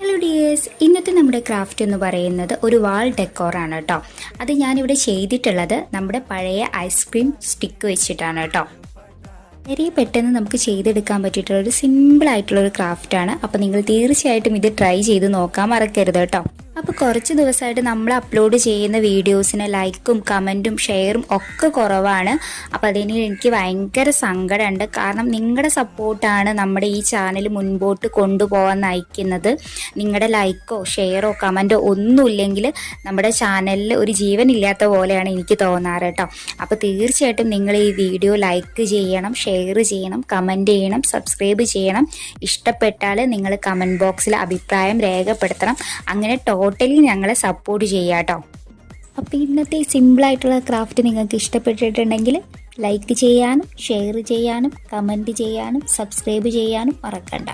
Hello dears, ഇന്നത്തെ നമ്മുടെ craft എന്ന് പറയുന്നത് ഒരു വാൾ ഡെക്കോറാണ് കേട്ടോ. അത് ഞാനിവിടെ ചെയ്തിട്ടുള്ളത് നമ്മുടെ പഴയ ഐസ്ക്രീം സ്റ്റിക്ക് വെച്ചിട്ടാണ് കേട്ടോ. വളരെ പെട്ടെന്ന് നമുക്ക് ചെയ്തെടുക്കാൻ പറ്റിയിട്ടുള്ള ഒരു സിമ്പിൾ ആയിട്ടുള്ള ഒരു ക്രാഫ്റ്റാണ്. അപ്പോൾ നിങ്ങൾ തീർച്ചയായിട്ടും ഇത് ട്രൈ ചെയ്ത് നോക്കാൻ മറക്കരുത് കേട്ടോ. അപ്പോൾ കുറച്ച് ദിവസമായിട്ട് നമ്മൾ അപ്ലോഡ് ചെയ്യുന്ന വീഡിയോസിന് ലൈക്കും കമൻറ്റും ഷെയറും ഒക്കെ കുറവാണ്. അപ്പോൾ അതിന് എനിക്ക് ഭയങ്കര സങ്കടമുണ്ട്. കാരണം നിങ്ങളുടെ സപ്പോർട്ടാണ് നമ്മുടെ ഈ ചാനൽ മുൻപോട്ട് കൊണ്ടുപോകാൻ നയിക്കുന്നത്. നിങ്ങളുടെ ലൈക്കോ ഷെയറോ കമൻറ്റോ ഒന്നുമില്ലെങ്കിൽ നമ്മുടെ ചാനലിൽ ഒരു ജീവനില്ലാത്ത പോലെയാണ് എനിക്ക് തോന്നാറ് കേട്ടോ. അപ്പോൾ തീർച്ചയായിട്ടും നിങ്ങൾ ഈ വീഡിയോ ലൈക്ക് ചെയ്യണം, ഷെയർ ചെയ്യണം, കമൻറ്റ് ചെയ്യണം, സബ്സ്ക്രൈബ് ചെയ്യണം. ഇഷ്ടപ്പെട്ടാൽ നിങ്ങൾ കമൻറ്റ് ബോക്സിൽ അഭിപ്രായം രേഖപ്പെടുത്തണം. അങ്ങനെ ടോട്ടലി ഞങ്ങളെ സപ്പോർട്ട് ചെയ്യാം കേട്ടോ. അപ്പോൾ ഇന്നത്തെ സിമ്പിളായിട്ടുള്ള ക്രാഫ്റ്റ് നിങ്ങൾക്ക് ഇഷ്ടപ്പെട്ടിട്ടുണ്ടെങ്കിൽ ലൈക്ക് ചെയ്യാനും ഷെയർ ചെയ്യാനും കമൻറ്റ് ചെയ്യാനും സബ്സ്ക്രൈബ് ചെയ്യാനും മറക്കണ്ട.